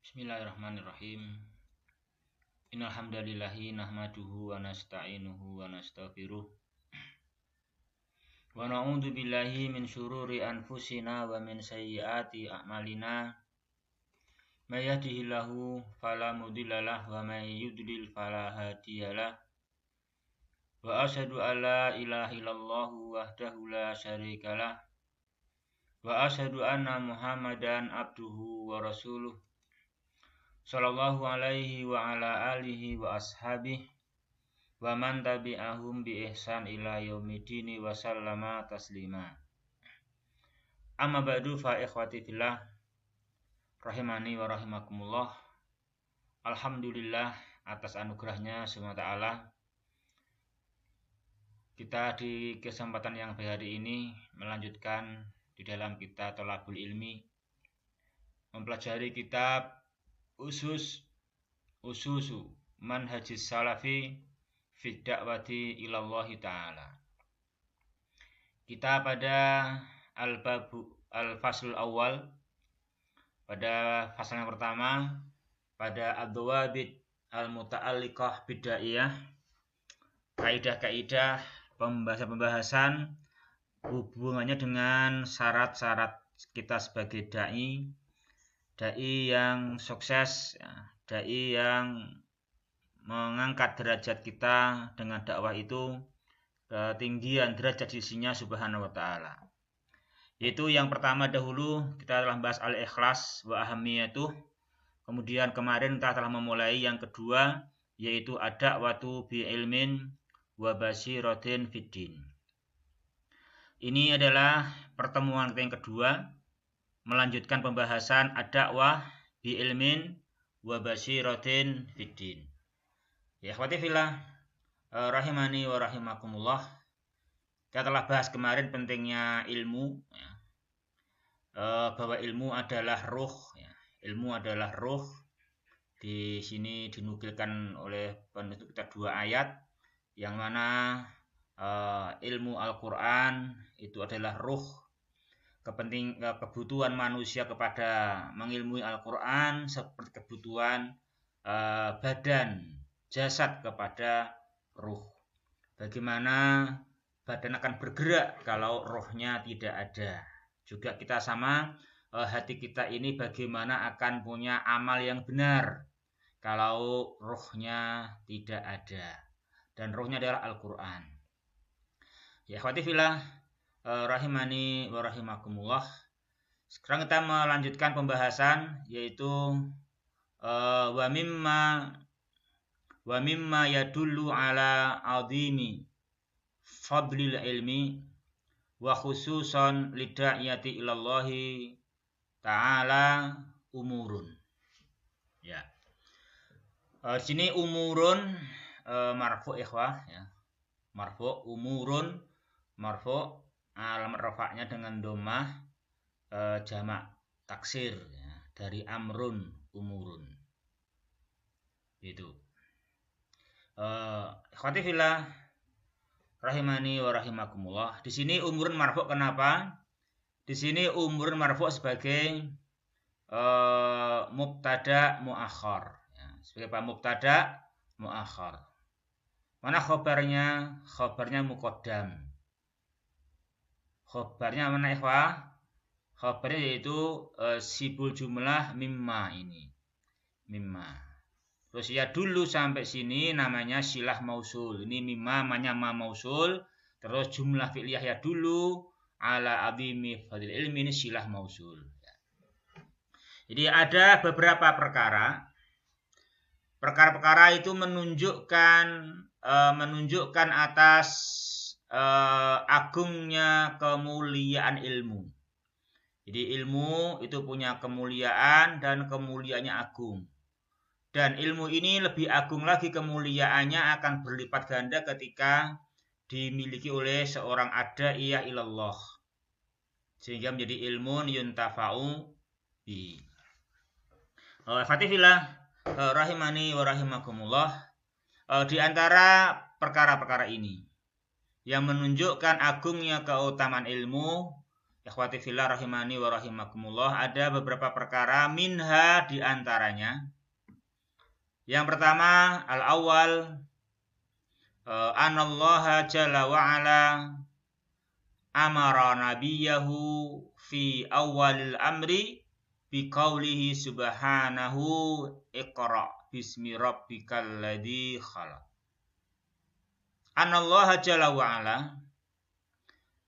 Bismillahirrahmanirrahim. Innal hamdalillahi nahmaduhu wa nasta'inuhu wa nastaghfiruh. Wa na'udzu billahi min syururi anfusina wa min sayyiati a'malina. May yahdihillahu fala mudhillalah wa may yudlil fala hadiyalah. Wa asyhadu an la ilaha illallah wahdahu la syarikalah. Wa asyhadu anna Muhammadan abduhu wa rasuluh. Sallallahu alaihi wa ala alihi wa ashabihi wa man tabi'ahum bi ihsan ila yaumidini wa sallama taslima. Amma ba'du fa ikhwati fillah rahimani wa rahimakumullah. Alhamdulillah atas anugerahnya SWT kita di kesempatan yang baik hari ini melanjutkan di dalam kita Thalabul Ilmi, mempelajari kitab Ususu Manhajis Salafi fi Da'wati ilallahi ta'ala. Kita pada al-faslul awal, pada fasal yang pertama, pada ad-dawabit al-muta'alliqah bid'a'iyah, kaidah-kaidah pembahasan hubungannya dengan syarat-syarat kita sebagai dai yang sukses, dai yang mengangkat derajat kita dengan dakwah itu ketinggian derajat sisinya subhanahu wa ta'ala. Yaitu yang pertama dahulu kita telah bahas al-ikhlas wa ahamiyatuh. Kemudian kemarin kita telah memulai yang kedua, yaitu ad-da'watu bi ilmin wa basiratin fiddin. Ini adalah pertemuan kita yang kedua, melanjutkan pembahasan ad-da'wah bi ilmin wa basiratin fiddin. Ya akhwati fillah rahimani wa rahimakumullah. Kita telah bahas kemarin pentingnya ilmu, ya. Bahwa ilmu adalah ruh, ya. Ilmu adalah ruh. Di sini dinukilkan oleh penulis kita dua ayat yang mana ilmu Al-Quran itu adalah ruh, kebutuhan manusia kepada mengilmui Al-Quran seperti kebutuhan badan, jasad kepada ruh. Bagaimana badan akan bergerak kalau rohnya tidak ada. Juga kita sama, hati kita ini bagaimana akan punya amal yang benar kalau rohnya tidak ada. Dan rohnya adalah Al-Quran. Ya akhwati fillah rahimani wa rahimakumullah. Sekarang kita melanjutkan pembahasan, yaitu wa mimma yadullu ala azimi fadlil ilmi wa khususan lida'iyati ilallahi ta'ala umurun. Ya. Di sini umurun marfu ikhwah, ya. Marfu umurun, marfu alamat rafa'nya dengan dhammah jamak taksir, ya, dari amrun umurun. Itu. Ikhwati fillah rahimani wa rahimakumullah. Di sini umurun marfu kenapa? Di sini umurun marfu sebagai mubtada muakhar, ya, sebagai apa? Mubtada muakhar. Mana khobarnya? Khobarnya muqaddam. Khobarnya mana ikhwah? Khobarnya yaitu sibul jumlah mimma ini. Mimma. Terus ya dulu sampai sini namanya silah mausul. Ini mimma namanya ma mausul. Terus jumlah fi'liyah ya dulu ala azimi fadil ilmi, ini silah mausul. Jadi ada beberapa perkara itu menunjukkan atas agungnya kemuliaan ilmu. Jadi ilmu itu punya kemuliaan dan kemuliaannya agung. Dan ilmu ini lebih agung lagi kemuliaannya, akan berlipat ganda ketika dimiliki oleh seorang ada'iyah ilallah. Sehingga menjadi ilmun yuntafa'u bi. Fatifillah rahimani wa rahimakumullah. Di antara perkara-perkara ini yang menunjukkan agungnya keutamaan ilmu, Ikhwati fillah rahimani wa rahimakumullah, ada beberapa perkara minha di antaranya. Yang pertama, al-awwal anallaha jalla wa ala amara nabiyahu fi awwalil amri biqaulihi subhanahu iqra bismi rabbikal ladzi khalaq. Anallaha jalla wa ala,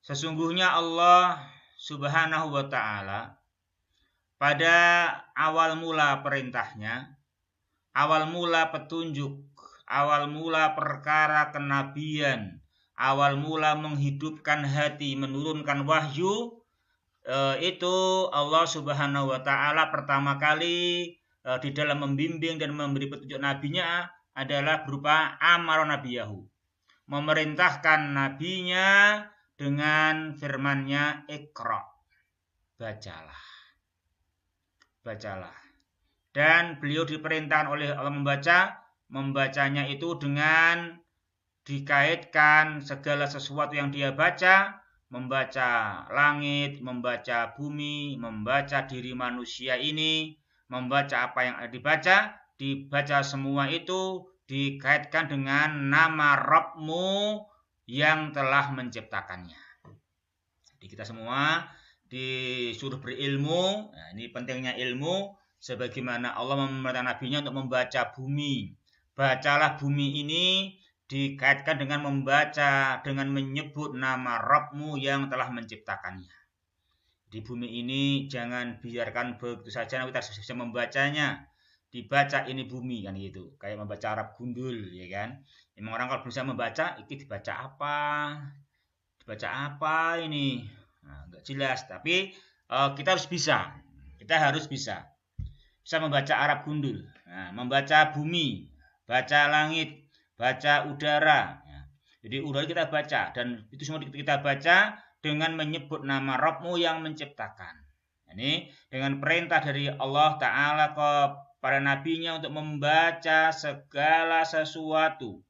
sesungguhnya Allah Subhanahu wa ta'ala pada awal mula perintahnya, awal mula petunjuk, awal mula perkara kenabian, awal mula menghidupkan hati, menurunkan wahyu, itu Allah Subhanahu wa ta'ala pertama kali di dalam membimbing dan memberi petunjuk nabinya adalah berupa amar nabiyahu, memerintahkan nabinya dengan firman-Nya Iqra, bacalah. Dan beliau diperintahkan oleh Allah membacanya itu dengan dikaitkan segala sesuatu yang dia baca, membaca langit, membaca bumi, membaca diri manusia ini, membaca apa yang dibaca semua itu dikaitkan dengan nama Rabbmu yang telah menciptakannya. Jadi kita semua disuruh berilmu. Nah, ini pentingnya ilmu. Sebagaimana Allah memerintahkan nabinya untuk membaca bumi. Bacalah bumi ini dikaitkan dengan membaca, dengan menyebut nama Rabbmu yang telah menciptakannya. Di bumi ini jangan biarkan begitu saja kita bisa membacanya. Dibaca ini bumi kan gitu. Kayak membaca Arab gundul ya kan. Memang orang kalau bisa membaca, ini dibaca apa? Dibaca apa ini? Nah, enggak jelas, tapi kita harus bisa. Kita harus bisa membaca Arab gundul, nah, membaca bumi, baca langit, baca udara. Ya. Jadi udara kita baca, dan itu semua kita baca dengan menyebut nama Rabbmu yang menciptakan. Ini dengan perintah dari Allah Ta'ala kepada nabinya untuk membaca segala sesuatu.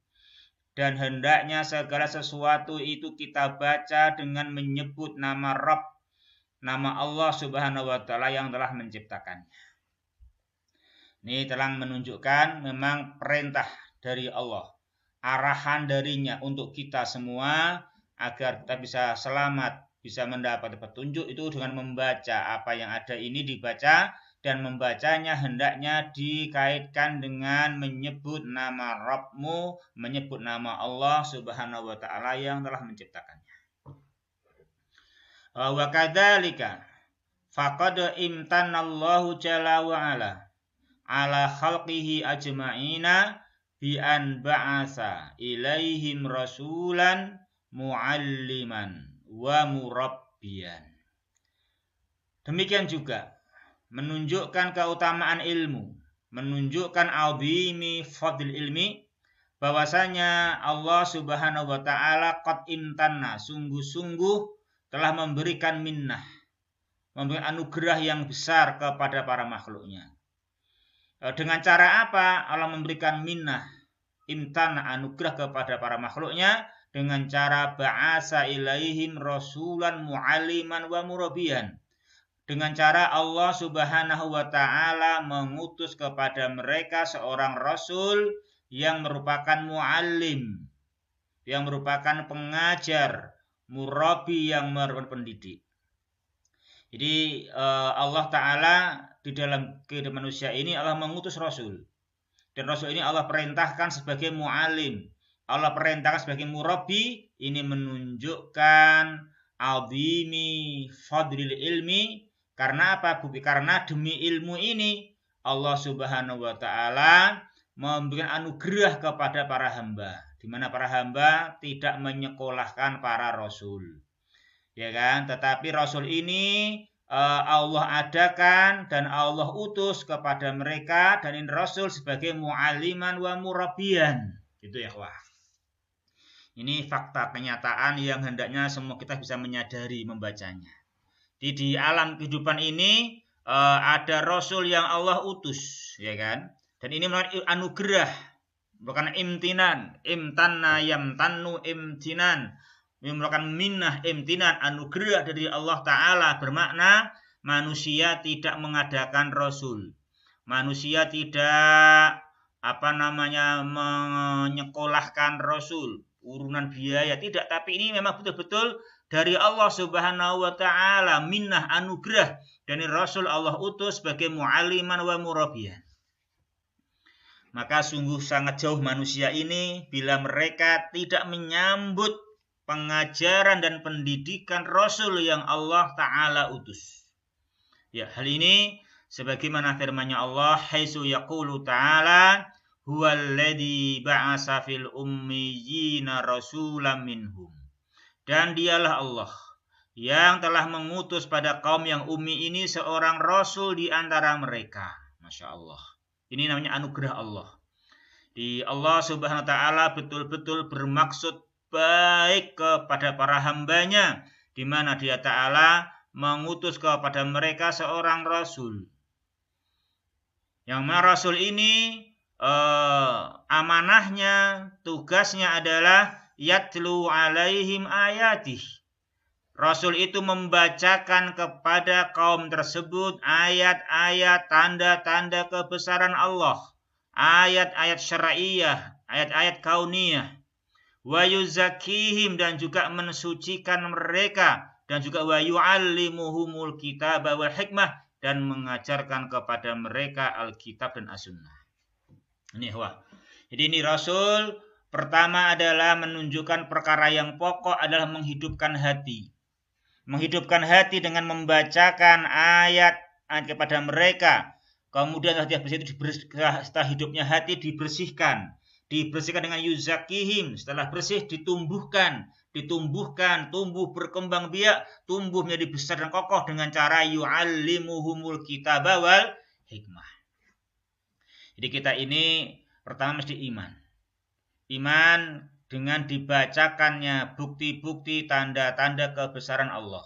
Dan hendaknya segala sesuatu itu kita baca dengan menyebut nama Rabb, nama Allah Subhanahu wa ta'ala yang telah menciptakannya. Ini telah menunjukkan memang perintah dari Allah, arahan darinya untuk kita semua agar kita bisa selamat, bisa mendapat petunjuk itu dengan membaca apa yang ada ini dibaca, dan membacanya hendaknya dikaitkan dengan menyebut nama Rabbmu, menyebut nama Allah Subhanahu wa ta'ala yang telah menciptakannya. Wa kadzalika faqad imtanallahu jalla wa ala khalqihi ajma'ina bi an ba'asa ilaihim rasulan mualliman wa murabbiyan. Demikian juga menunjukkan keutamaan ilmu, menunjukkan azimi fadl ilmi, bahwasanya Allah Subhanahu wa ta'ala qad imtanna, sungguh-sungguh telah memberikan minnah, memberikan anugerah yang besar kepada para makhluknya. Dengan cara apa Allah memberikan minnah, imtanna, anugerah kepada para makhluknya? Dengan cara ba'asa ilaihim rasulan mu'alliman wa murabbiyan. Dengan cara Allah Subhanahu wa ta'ala mengutus kepada mereka seorang rasul yang merupakan muallim, yang merupakan pengajar, murabbi yang merupakan pendidik. Jadi Allah Ta'ala di dalam kehidupan manusia ini Allah mengutus rasul. Dan rasul ini Allah perintahkan sebagai muallim, Allah perintahkan sebagai murabbi. Ini menunjukkan azimi fadlil ilmi. Karena apa? Karena demi ilmu ini Allah Subhanahu wa ta'ala memberikan anugerah kepada para hamba, di mana para hamba tidak menyekolahkan para rasul. Ya kan? Tetapi rasul ini Allah adakan dan Allah utus kepada mereka, dan ini rasul sebagai mu'alliman wa murabbiyan. Gitu ya, wah. Ini fakta kenyataan yang hendaknya semua kita bisa menyadari membacanya. Di alam kehidupan ini ada rasul yang Allah utus, ya kan? Dan ini merupakan anugerah, bukan imtinan. Imtanna yamtannu imtinan. merupakan minnah, imtinan, anugerah dari Allah Ta'ala, bermakna manusia tidak mengadakan rasul. Manusia tidak menyekolahkan rasul, urunan biaya, tidak, tapi ini memang betul-betul dari Allah Subhanahu wa Ta'ala, minnah, anugerah dari rasul Allah utus sebagai mu'alliman wa murabbiyan. Maka sungguh sangat jauh manusia ini bila mereka tidak menyambut pengajaran dan pendidikan rasul yang Allah Ta'ala utus. Ya, hal ini sebagaimana firman-Nya Allah, haitsu yaqulu ta'ala huwallazi ba'asa fil ummiyina rasulam minhum. Dan dialah Allah yang telah mengutus pada kaum yang ummi ini seorang rasul di antara mereka. Masya Allah. Ini namanya anugerah Allah. Di Allah Subhanahu wa Ta'ala betul-betul bermaksud baik kepada para hambanya, di mana Dia Ta'ala mengutus kepada mereka seorang rasul. Yang mana rasul ini amanahnya, tugasnya adalah yatlu alaihim ayatih. Rasul itu membacakan kepada kaum tersebut ayat-ayat, tanda-tanda kebesaran Allah, ayat-ayat syar'iyah, ayat-ayat kauniyah, wa yuzakkihim, dan juga mensucikan mereka, dan juga wa yu'allimuhumul kitaba wal hikmah, dan mengajarkan kepada mereka Alkitab dan As-Sunnah. Ini Jadi ini Rasul pertama adalah menunjukkan perkara yang pokok adalah menghidupkan hati. Menghidupkan hati dengan membacakan ayat kepada mereka. Kemudian setelah hidupnya hati dibersihkan. Dibersihkan dengan yuzakihim. Setelah bersih ditumbuhkan, tumbuh berkembang biak, tumbuh menjadi besar dan kokoh dengan cara yu'allimuhumul kitaba wal hikmah. Jadi kita ini pertama mesti iman. Iman dengan dibacakannya bukti-bukti, tanda-tanda kebesaran Allah.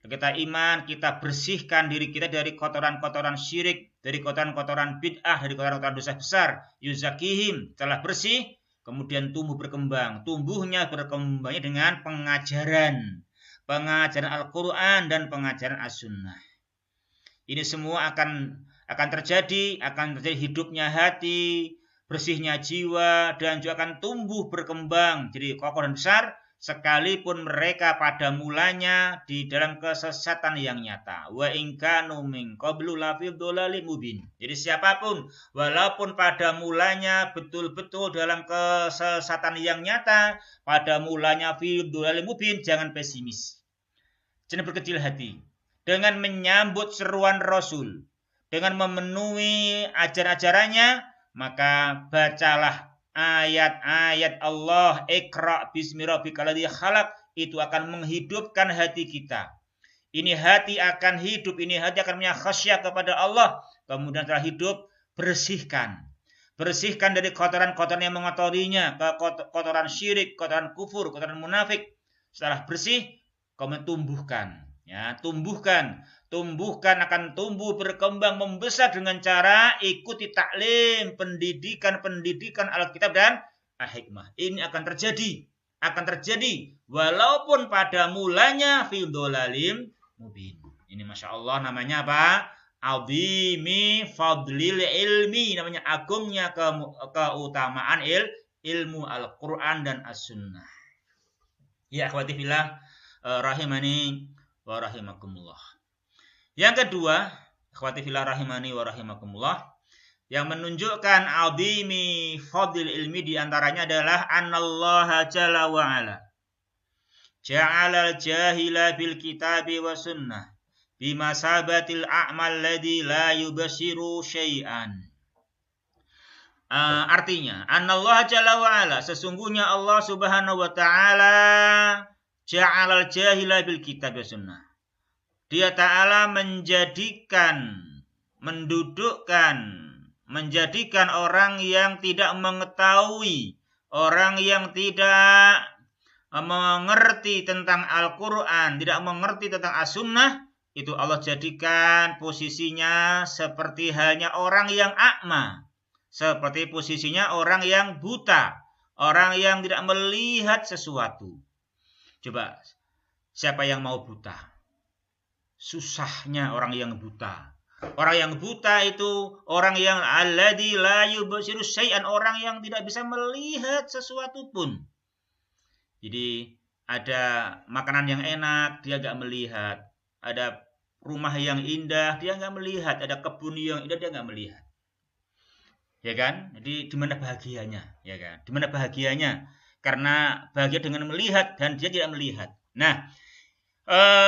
Kita iman, kita bersihkan diri kita dari kotoran-kotoran syirik, dari kotoran-kotoran bid'ah, dari kotoran-kotoran dosa besar. Yuzakihim, setelah bersih, kemudian tumbuh berkembang. Tumbuhnya berkembangnya dengan pengajaran Al-Quran dan pengajaran As-Sunnah. Ini semua akan terjadi hidupnya hati, bersihnya jiwa, dan juga akan tumbuh berkembang jadi kokoh dan besar, sekalipun mereka pada mulanya di dalam kesesatan yang nyata. Wa in kanu min qablu lafi dhalalim mubin. Jadi siapapun, walaupun pada mulanya betul-betul dalam kesesatan yang nyata, pada mulanya fi dhalalim mubin, jangan pesimis. Jangan berkecil hati. Dengan menyambut seruan Rasul, dengan memenuhi ajaran-ajarannya, maka bacalah ayat-ayat Allah, Iqra bismi rabbikal ladzi khalaq, itu akan menghidupkan hati kita. Ini hati akan hidup, ini hati akan punya khasyah kepada Allah. Kemudian setelah hidup, bersihkan. Bersihkan dari kotoran-kotoran yang mengotorinya, kotoran syirik, kotoran kufur, kotoran munafik. Setelah bersih, kemudian tumbuhkan. Ya, tumbuhkan akan tumbuh berkembang membesar dengan cara ikuti taklim, pendidikan Alkitab dan Al-Hikmah. Ini akan terjadi walaupun pada mulanya fi dhalalim mubin. Ini Masya Allah namanya apa? Azimi fadlil ilmi, namanya agungnya keutamaan ilmu Al-Quran dan As-Sunnah. Ya akhwati fillah rahimani wa rahimakumullah. Yang kedua, akhwati fillah rahimani wa rahimakumullah, yang menunjukkan azimi fadil ilmi diantaranya adalah anallaha jalla wa ala ja'ala al-jahila bil kitabi wa sunnah bimasabatil a'mal ladzi la yubashiru syai'an. Artinya, anallaha jalla wa ala, sesungguhnya Allah Subhanahu wa taala ja'ala al-jahila bil kitabi wa sunnah. Dia Ta'ala menjadikan orang yang tidak mengetahui, orang yang tidak mengerti tentang Al-Quran, tidak mengerti tentang As-Sunnah, itu Allah jadikan posisinya seperti halnya orang yang a'ma, seperti posisinya orang yang buta, orang yang tidak melihat sesuatu. Coba, siapa yang mau buta? Susahnya orang yang buta. Orang yang buta itu orang yang alladzi la yubsiru syai'an, orang yang tidak bisa melihat sesuatu pun. Jadi ada makanan yang enak, dia nggak melihat. Ada rumah yang indah, dia nggak melihat. Ada kebun yang indah, dia nggak melihat. Ya kan? Jadi di mana bahagianya? Ya kan? Di mana bahagianya? Karena bahagia dengan melihat dan dia tidak melihat. Nah,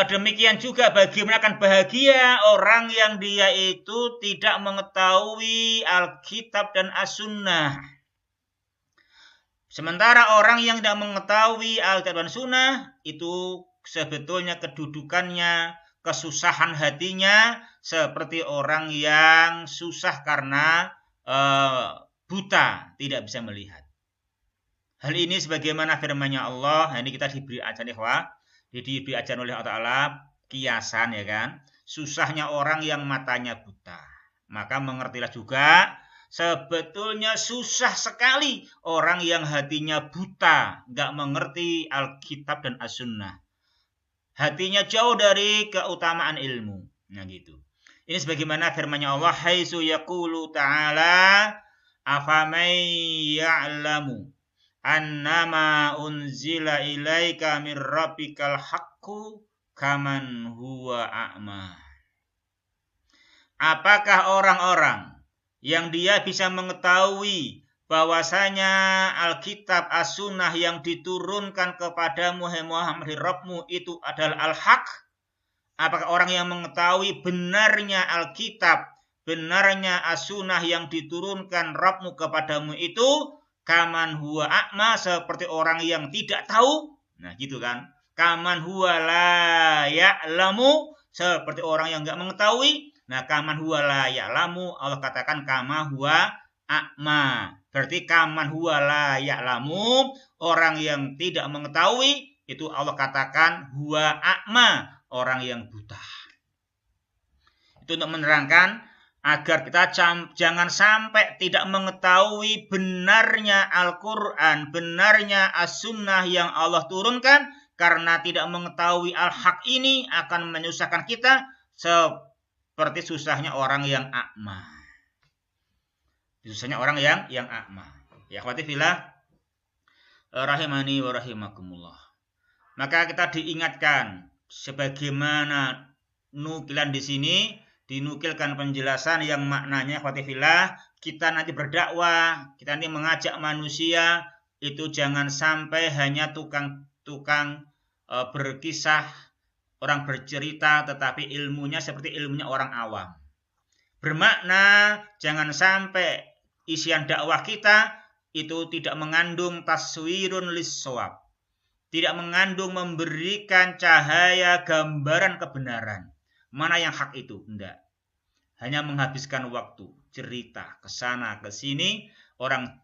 demikian juga bagaimana akan bahagia orang yang dia itu tidak mengetahui Alkitab dan As-Sunnah. Sementara orang yang tidak mengetahui Alkitab dan Sunnah itu sebetulnya kedudukannya, kesusahan hatinya seperti orang yang susah karena buta, tidak bisa melihat. Hal ini sebagaimana firman-Nya Allah, ini kita diberi ajaran ikhwah. Jadi diajar oleh Allah Ta'ala kiasan, ya kan, susahnya orang yang matanya buta. Maka mengertilah juga sebetulnya susah sekali orang yang hatinya buta, nggak mengerti Alkitab dan As-Sunnah. Hatinya jauh dari keutamaan ilmu. Nah gitu. Ini sebagaimana firman-Nya Allah, haitsu yaqulu ta'ala afamay ya'lamu annama unzila ilaika mir rabbikal haqqu kaman huwa a'ma. Apakah orang-orang yang dia bisa mengetahui bahwasanya Alkitab As-Sunnah yang diturunkan kepada Muhammad Rabbmu itu adalah al-haq? Apakah orang yang mengetahui benarnya Alkitab, benarnya As-Sunnah yang diturunkan Rabbmu kepadamu itu kaman huwa a'ma, seperti orang yang tidak tahu? Nah gitu kan. Kaman huwa la ya'lamu, seperti orang yang enggak mengetahui. Nah kaman huwa la ya'lamu, Allah katakan kama huwa a'ma. Berarti kaman huwa la ya'lamu, orang yang tidak mengetahui, itu Allah katakan huwa a'ma, orang yang buta. Itu untuk menerangkan agar kita jangan sampai tidak mengetahui benarnya Al-Quran, benarnya As-Sunnah yang Allah turunkan, karena tidak mengetahui Al-Haq ini akan menyusahkan kita seperti susahnya orang yang a'ma. Susahnya orang yang a'ma. Ya akhwati fillah, rahimani wa rahimakumullah. Maka kita diingatkan sebagaimana nukilan di sini, dinukilkan penjelasan yang maknanya akhwati fillah, kita nanti berdakwah, kita nanti mengajak manusia itu jangan sampai hanya tukang berkisah, orang bercerita tetapi ilmunya seperti ilmunya orang awam. Bermakna jangan sampai isian dakwah kita itu tidak mengandung taswirun lis-shawab, tidak mengandung memberikan cahaya gambaran kebenaran. Mana yang hak itu? Enggak. Hanya menghabiskan waktu, cerita ke sana ke sini, orang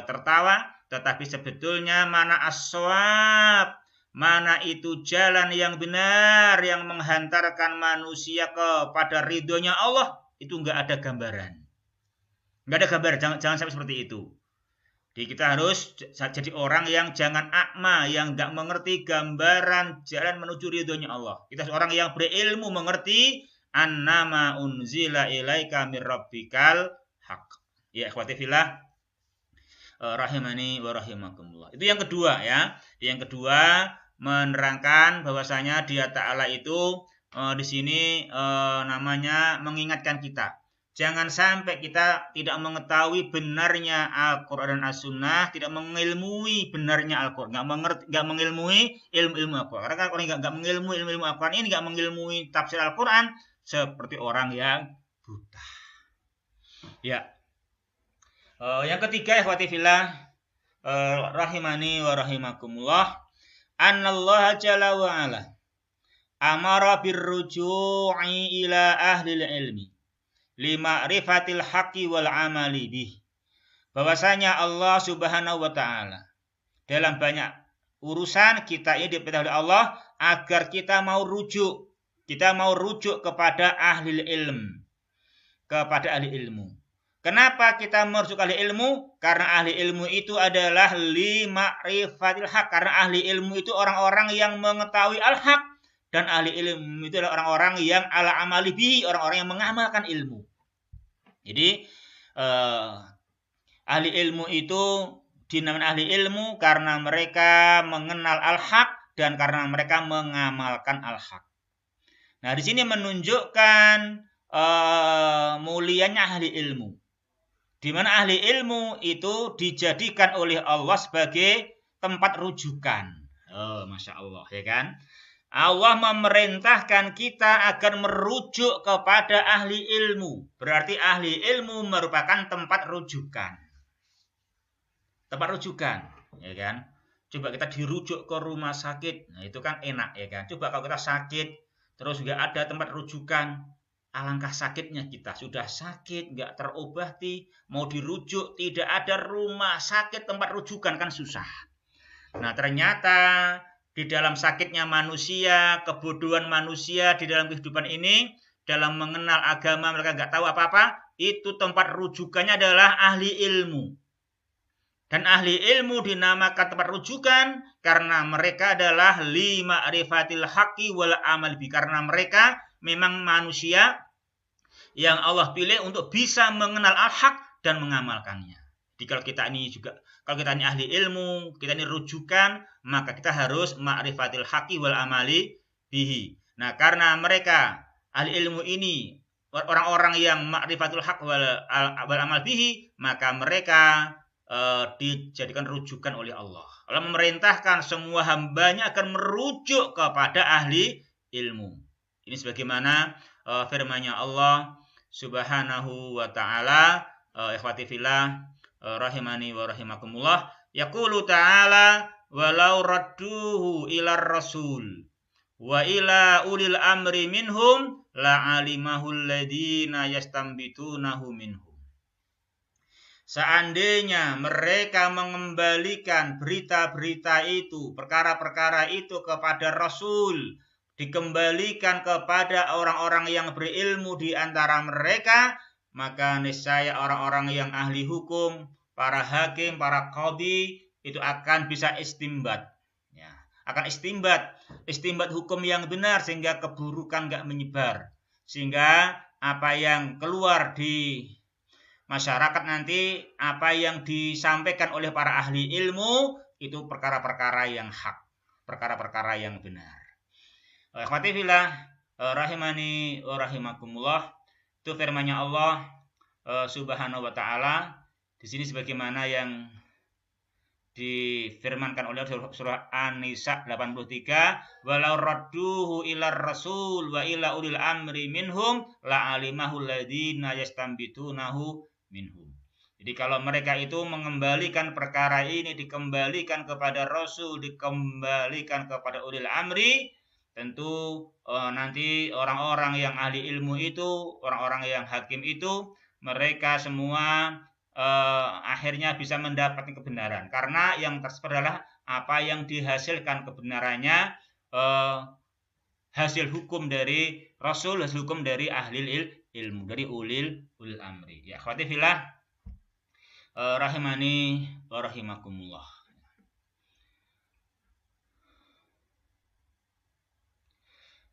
tertawa, tetapi sebetulnya mana as-shawab, mana itu jalan yang benar yang menghantarkan manusia kepada ridhonya Allah, itu enggak ada gambaran. Enggak ada gambar, jangan sampai seperti itu. Jadi kita harus jadi orang yang jangan a'ma, yang enggak mengerti gambaran jalan menuju ridhonya Allah. Kita seorang yang berilmu mengerti annama unzila ilaika mir rabbikal haq. Ya ikhwati fillah, rahimani wa rahimakumullah. Itu yang kedua ya. Yang kedua menerangkan bahwasanya Dia Ta'ala itu di sini namanya mengingatkan kita. Jangan sampai kita tidak mengetahui benarnya Al-Quran dan As-Sunnah, tidak mengilmui benarnya Al-Quran, nggak mengilmui ilmu Al-Quran. Karena orang yang nggak mengilmui ilmu Al-Quran ini, nggak mengilmui tafsir Al-Quran, seperti orang yang buta. Ya. Yang ketiga, ikhwati fillah, rahimani wa rahimakumullah, annallaha jalla wa ala amara birruju'i ila ahli ilmi lima'rifatil haqqi wal amali bih. Bahwasanya Allah Subhanahu wa taala dalam banyak urusan kita ini diperintah oleh Allah agar kita mau rujuk kepada ahli ilmu, kepada ahli ilmu. Kenapa kita merujuk ahli ilmu? Karena ahli ilmu itu adalah li ma'rifatil haq. Karena ahli ilmu itu orang-orang yang mengetahui al-haq. Dan ahli ilmu itu adalah orang-orang yang ala amali bihi, orang-orang yang mengamalkan ilmu. Jadi ahli ilmu itu dinamakan ahli ilmu karena mereka mengenal al-haq dan karena mereka mengamalkan al-haq. Nah, di sini menunjukkan mulianya ahli ilmu. Di mana ahli ilmu itu dijadikan oleh Allah sebagai tempat rujukan. Oh, Masya Allah, ya kan? Allah memerintahkan kita agar merujuk kepada ahli ilmu. Berarti ahli ilmu merupakan tempat rujukan. Tempat rujukan, ya kan? Coba kita dirujuk ke rumah sakit. Nah, itu kan enak, ya kan? Coba kalau kita sakit, terus juga ada tempat rujukan. Alangkah sakitnya kita, sudah sakit, nggak terobati, mau dirujuk, tidak ada rumah sakit tempat rujukan, kan susah. Nah, ternyata di dalam sakitnya manusia, kebodohan manusia di dalam kehidupan ini, dalam mengenal agama mereka nggak tahu apa-apa, itu tempat rujukannya adalah ahli ilmu. Dan ahli ilmu dinamakan tempat rujukan karena mereka adalah li ma'rifatil haqqi wal amal bi, karena mereka memang manusia yang Allah pilih untuk bisa mengenal al-haq dan mengamalkannya. Jadi kalau kita ini ahli ilmu, kita ini rujukan, maka kita harus ma'rifatil haqqi wal amali bihi. Nah, karena mereka ahli ilmu ini orang-orang yang ma'rifatul haqq wal amal bihi, maka mereka dijadikan rujukan oleh Allah. Allah memerintahkan semua hambanya akan merujuk kepada ahli ilmu. Ini sebagaimana firman-Nya Allah Subhanahu wa ta'ala, ikhwati fillah rahimani wa rahimakumullah, yaqulu ta'ala walau radduhu ila rasul wa ila ulil amri minhum la'alimahu alladhina yastambitunahu minhum. Seandainya mereka mengembalikan berita-berita itu, perkara-perkara itu kepada Rasul, dikembalikan kepada orang-orang yang berilmu di antara mereka, maka niscaya orang-orang yang ahli hukum, para hakim, para qadhi, itu akan bisa istimbat. Ya, akan istimbat hukum yang benar sehingga keburukan nggak menyebar. Sehingga apa yang keluar di masyarakat nanti, apa yang disampaikan oleh para ahli ilmu, itu perkara-perkara yang hak, perkara-perkara yang benar. Ikhwati fillah rahimani wa rahimakumullah, itu firman-Nya Allah Subhanahu wa taala di sini sebagaimana yang difirmankan oleh surah An-Nisa 83, walau radduhu ila rasul wa ila ulil amri minhum la'alimahu alladziina yastambitunahu minhum. Jadi kalau mereka itu mengembalikan perkara ini, dikembalikan kepada Rasul, dikembalikan kepada ulil amri, tentu nanti orang-orang yang ahli ilmu itu, orang-orang yang hakim itu, mereka semua akhirnya bisa mendapatkan kebenaran. Karena yang tersebut adalah apa yang dihasilkan kebenarannya, hasil hukum dari Rasul, hasil hukum dari ahli ilmu, dari ulil amri. Ya, akhwati fillah rahimani wa rahimakumullah.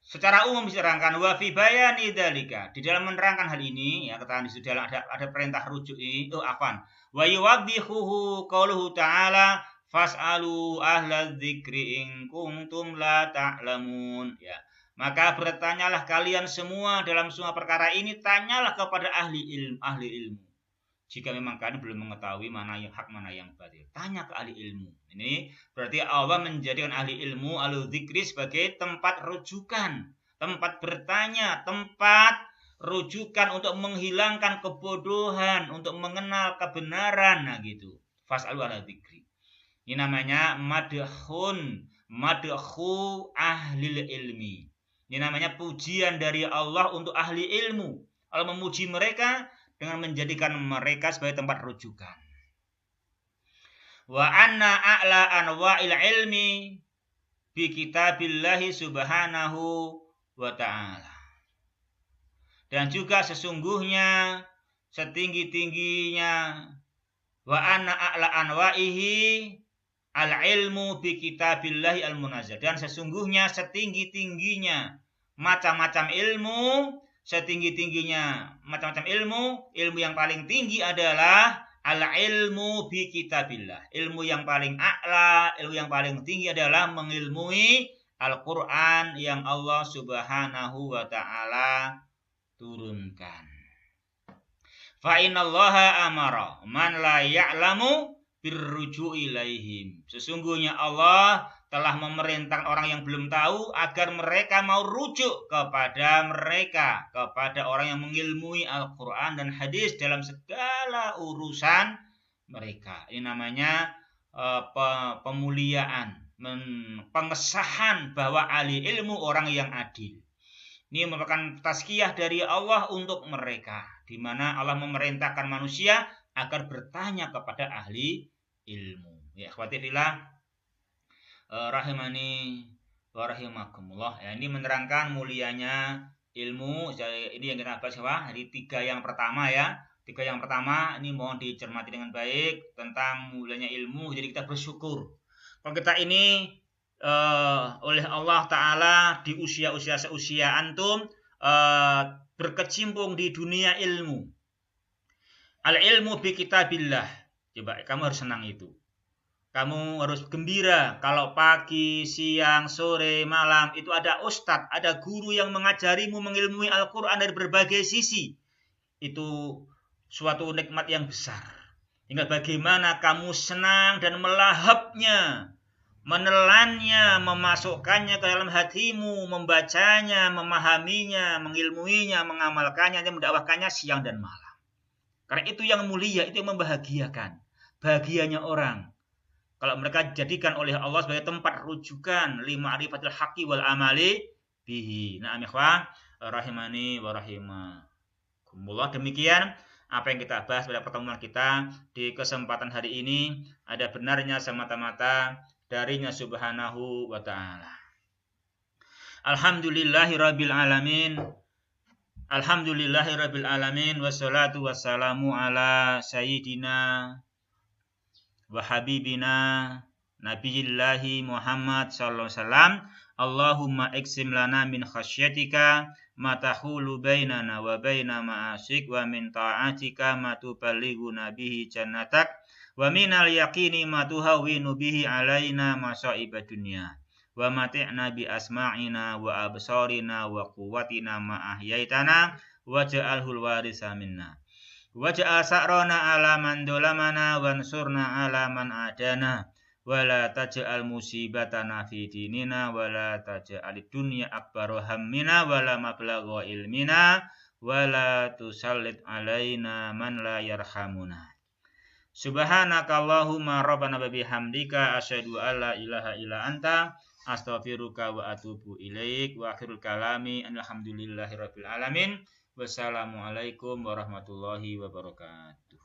Secara umum diterangkan wa fi bayani dzalika, di dalam menerangkan hal ini, ya katakan di dalam ada perintah rujuk ini, wa yuwaddihuhu qauluhu ta'ala fas'alu ahla dzikri in kuntum la ta'lamun. Ya, maka bertanyalah kalian semua dalam semua perkara ini, tanyalah kepada ahli ilmu. Jika memang kalian belum mengetahui mana yang hak, mana yang batil, tanya ke ahli ilmu. Ini berarti Allah menjadikan ahli ilmu, ahli dzikri sebagai tempat rujukan, tempat bertanya, tempat rujukan untuk menghilangkan kebodohan, untuk mengenal kebenaran, nah gitu. Fas'alu ahla dzikri. Ini namanya madhu ahli ilmi. Ini namanya pujian dari Allah untuk ahli ilmu. Allah memuji mereka dengan menjadikan mereka sebagai tempat rujukan. Wa anna a'la anwa'il ilmi bi kitabillahi subhanahu wa ta'ala. Dan juga sesungguhnya setinggi-tingginya wa anna a'la anwa'ihi al-ilmu bi kitabillahi al-munazzal, dan sesungguhnya setinggi-tingginya macam-macam ilmu, setinggi-tingginya macam-macam ilmu yang paling tinggi adalah al-ilmu bi kitabillah. Ilmu yang paling a'la, ilmu yang paling tinggi adalah mengilmui Al-Qur'an yang Allah Subhanahu wa taala turunkan. Fa innallaha amara man la ya'lamu birruju'i ilaihim. Sesungguhnya Allah telah memerintahkan orang yang belum tahu agar mereka mau rujuk kepada mereka, kepada orang yang mengilmui Al-Qur'an dan hadis dalam segala urusan mereka. Ini namanya pemuliaan, pengesahan bahwa ahli ilmu orang yang adil. Ini merupakan tazkiyah dari Allah untuk mereka, di mana Allah memerintahkan manusia agar bertanya kepada ahli ilmu. Ya, ikhwati fillah, rahimani wa rahimakumullah. Ya, ini menerangkan mulianya ilmu. Ini yang kita bahas dari 3 yang pertama ya. 3 yang pertama ini mohon dicermati dengan baik tentang mulianya ilmu. Jadi kita bersyukur kalau kita ini oleh Allah Ta'ala di usia-usia seusia antum berkecimpung di dunia ilmu. Al-ilmu bi kitabillah. Coba kamu harus senang itu. Kamu harus gembira kalau pagi, siang, sore, malam itu ada ustadz, ada guru yang mengajarimu mengilmui Al-Quran dari berbagai sisi. Itu suatu nikmat yang besar. Hingga bagaimana kamu senang dan melahapnya, menelannya, memasukkannya ke dalam hatimu, membacanya, memahaminya, mengilmuinya, mengamalkannya, dan mendakwahkannya siang dan malam. Karena itu yang mulia, itu yang membahagiakan. Bahagianya orang kalau mereka dijadikan oleh Allah sebagai tempat rujukan lima ma'rifatil haqqi wal amali bihi. Na'am ikhwah, rahimani wa rahimakumullah. Demikian apa yang kita bahas pada pertemuan kita di kesempatan hari ini. Ada benarnya semata-mata darinya Subhanahu wa ta'ala. Alhamdulillahirabbil alamin. Alhamdulillahirabbil alamin, wassalatu wassalamu ala sayyidina wa habibina nabiyillahi Muhammad sallallahu alaihi wasallam. Allahumma iksim lana min khasyatika ma tahulu bainana wa baina ma'asik, wa min ta'atika ma tuballighuna bihi jannatak, wa minal yaqini ma tuhawwinu bihi alaina masa'ibad dunya, wa mati'na bi asma'ina wa absarina wa quwwatina ma ahyaitana waj'alhul warisa minna, waj'al sa'rana ala man dolamana wansurna ala man adana, wa la taj'al musibatana fi dinina, wa la taj'alid dunya akbar hammina wa la mablagha ilmina, wa la tusallit alaina man la yarhamuna. Subhanakallahumma rabbana wa bihamdika asyhadu an la ilaha illa anta astaghfiruka wa atubu ilaik. Wa akhirul kalami alhamdulillahirabbil alamin. Wassalamualaikum warahmatullahi wabarakatuh.